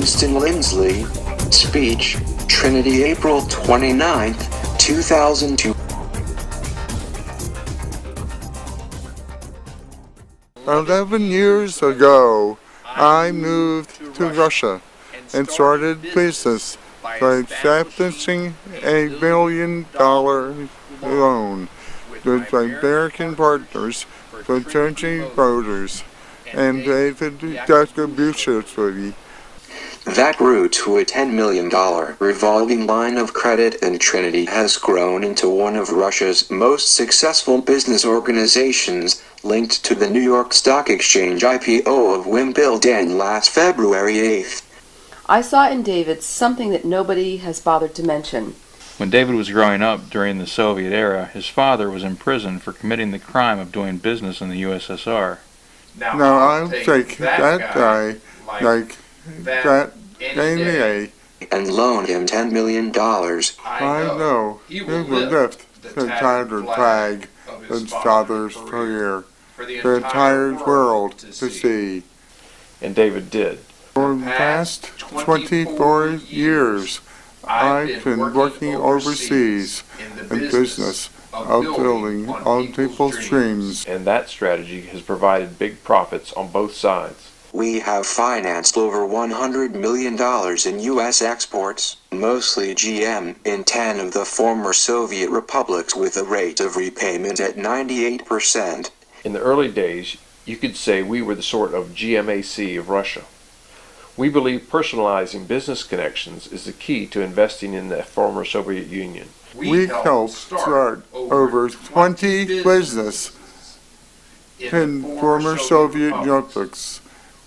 Winston Lindsley. Speech, Trinity, April 29, 2002. "11 years ago, I moved to Russia and started business by establishing a $1 million loan with American partners, potential voters, and David distribution. That grew to a $10 million revolving line of credit, and Trinity has grown into one of Russia's most successful business organizations, linked to the New York Stock Exchange IPO of Wimbledon last February 8th. I saw in David something that nobody has bothered to mention. When David was growing up during the Soviet era, his father was in prison for committing the crime of doing business in the USSR. Now I'll take that guy like that any. And loan him $10 million. I know he will lift the tattered flag of his father's career for the entire world to see. And David did. For the past 24 years, I've been working overseas in business of building multiple streams. And that strategy has provided big profits on both sides. We have financed over $100 million in U.S. exports, mostly GM, in 10 of the former Soviet republics, with a rate of repayment at 98%. In the early days, you could say we were the sort of GMAC of Russia. We believe personalizing business connections is the key to investing in the former Soviet Union. We helped start over 20 businesses in former Soviet republics.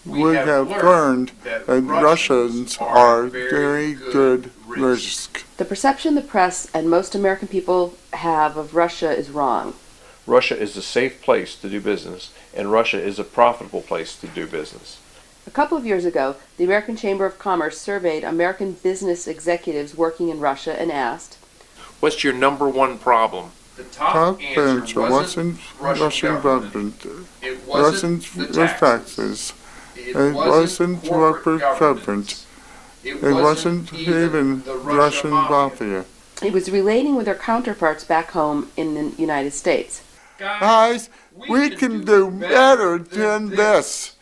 We have learned that Russians are very good risk. The perception the press and most American people have of Russia is wrong. Russia is a safe place to do business, and Russia is a profitable place to do business. A couple of years ago, the American Chamber of Commerce surveyed American business executives working in Russia and asked, "What's your number one problem?" The top answer wasn't Russian government. It wasn't the taxes. It wasn't corporate government. It wasn't even the Russian mafia. It was relating with their counterparts back home in the United States. "Guys, we can do better than this.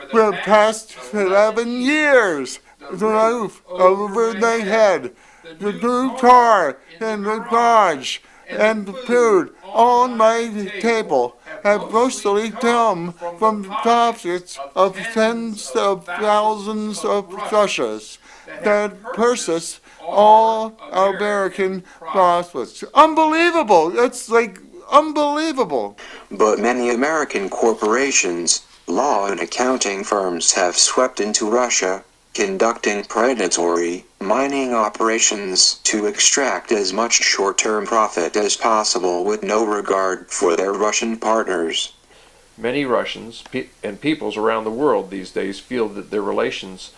For the past 11 years, the roof over their head, the new car in the garage, and the food on my table have mostly come from the profits of tens of thousands of Russians that purchase all American profits." Unbelievable! It's like unbelievable. But many American corporations, law and accounting firms have swept into Russia, conducting predatory mining operations to extract as much short-term profit as possible with no regard for their Russian partners. Many Russians and peoples around the world these days feel that their relations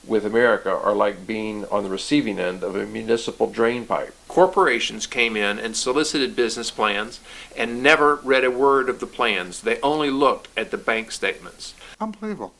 with America are like being on the receiving end of a municipal drain pipe. Corporations came in and solicited business plans and never read a word of the plans. They only looked at the bank statements. Unbelievable.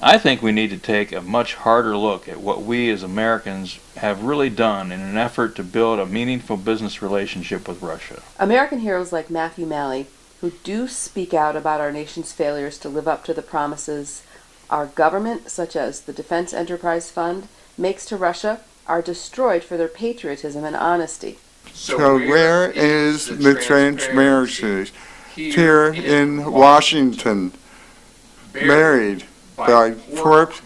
I think we need to take a much harder look at what we as Americans have really done in an effort to build a meaningful business relationship with Russia. American heroes like Matthew Malley, who do speak out about our nation's failures to live up to the promises our government, such as the Defense Enterprise Fund, makes to Russia, are destroyed for their patriotism and honesty. So where is the transparency? Here in Washington, married by corporate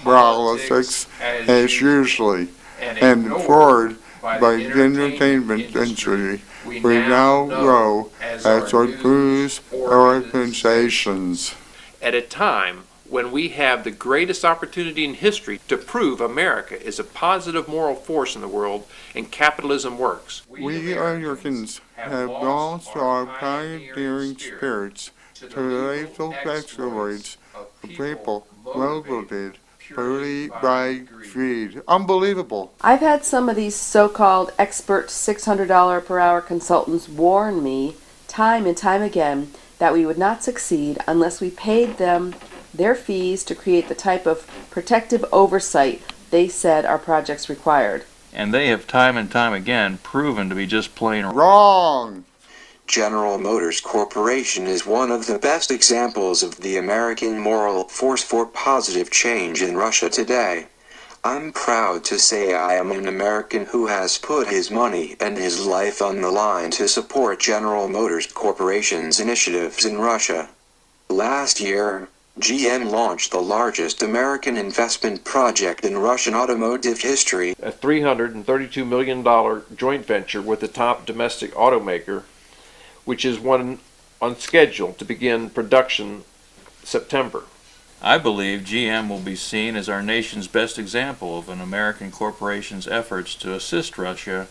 politics as usually, and forward by the entertainment industry, we now grow as our news organizations. At a time when we have the greatest opportunity in history to prove America is a positive moral force in the world and capitalism works. We Americans have lost our pioneering spirits to the lethal exploits of people motivated purely by greed. Unbelievable. I've had some of these so-called expert $600 per hour consultants warn me time and time again that we would not succeed unless we paid them their fees to create the type of protective oversight they said our projects required. And they have time and time again proven to be just plain Wrong. General Motors Corporation is one of the best examples of the American moral force for positive change in Russia today. I'm proud to say I am an American who has put his money and his life on the line to support General Motors Corporation's initiatives in Russia. Last year, GM launched the largest American investment project in Russian automotive history, A $332 million joint venture with the top domestic automaker, which is one on schedule to begin production September. I believe GM will be seen as our nation's best example of an American corporation's efforts to assist Russia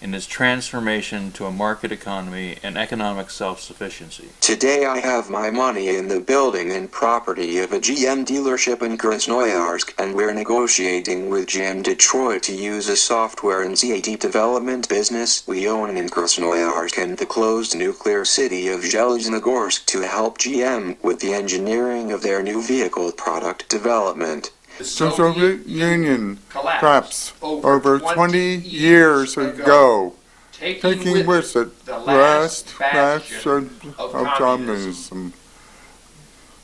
in its transformation to a market economy and economic self-sufficiency. Today I have my money in the building and property of a GM dealership in Krasnoyarsk, and we're negotiating with GM Detroit to use a software and CAD development business we own in Krasnoyarsk and the closed nuclear city of Zheleznogorsk to help GM with the engineering of their new vehicle product development. The Soviet Union collapsed over 20 years ago, taking with it the last bastion of communism.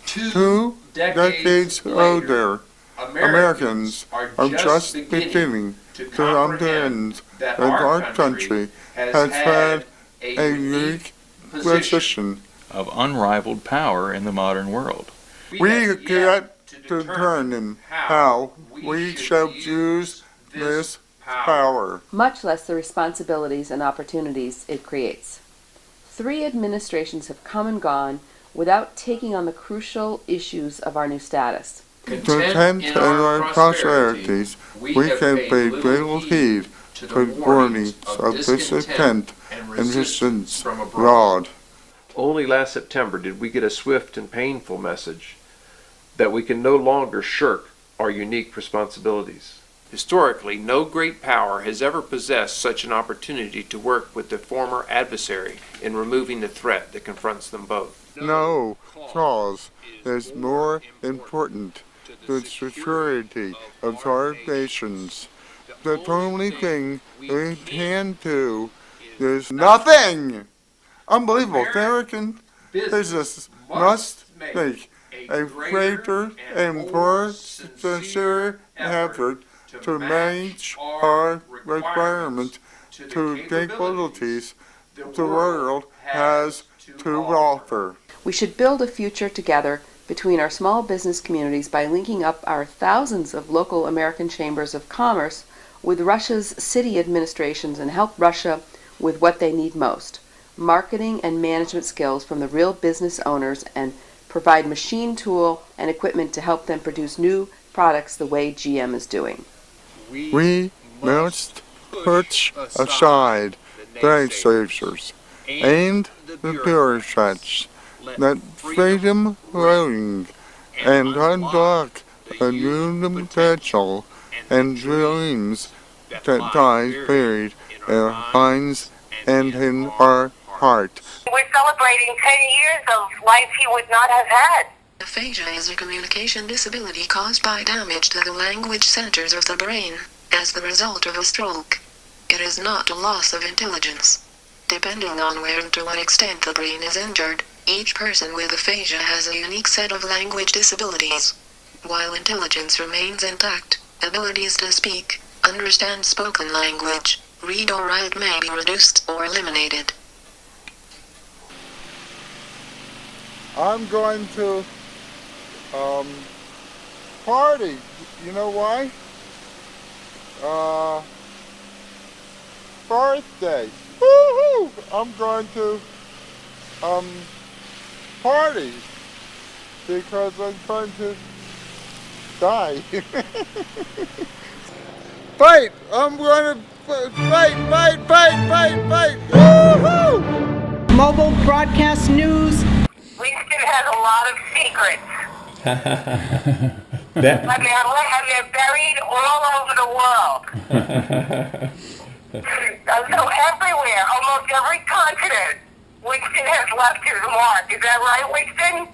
2 decades older, Americans are just beginning to comprehend that our country has had a unique position Of unrivaled power in the modern world. We have yet to determine how we shall use this power. Much less the responsibilities and opportunities it creates. 3 administrations have come and gone without taking on the crucial issues of our new status. Content in our prosperities, we can pay little heed to the warnings of discontent and resistance abroad. Only last September did we get a swift and painful message that we can no longer shirk our unique responsibilities. Historically, no great power has ever possessed such an opportunity to work with the former adversary in removing the threat that confronts them both. No cause is more important than the security of our nations. The only thing we can do is nothing. Unbelievable. American business must make a greater and more sincere effort to manage our requirements to capabilities the world has to offer. We should build a future together between our small business communities by linking up our thousands of local American chambers of commerce with Russia's city administrations and help Russia with what they need most: marketing and management skills from the real business owners, and provide machine tool and equipment to help them produce new products the way GM is doing. We must put aside the naysayers and the bureaucrats that freedom rolling and unlock a new potential and dreams that lie buried in our minds and in our heart. We're celebrating 10 years of life he would not have had. Aphasia is a communication disability caused by damage to the language centers of the brain, as the result of a stroke. It is not a loss of intelligence. Depending on where and to what extent the brain is injured, each person with aphasia has a unique set of language disabilities. While intelligence remains intact, abilities to speak, understand spoken language, read or write may be reduced or eliminated. I'm going to party. You know why? Birthday. Woohoo! I'm going to party because I'm going to die. Fight! I'm going to fight! Woohoo! Mobile broadcast news. Winston has a lot of secrets. I mean, they're buried all over the world. So everywhere, almost every continent, Winston has left his mark. Is that right, Winston?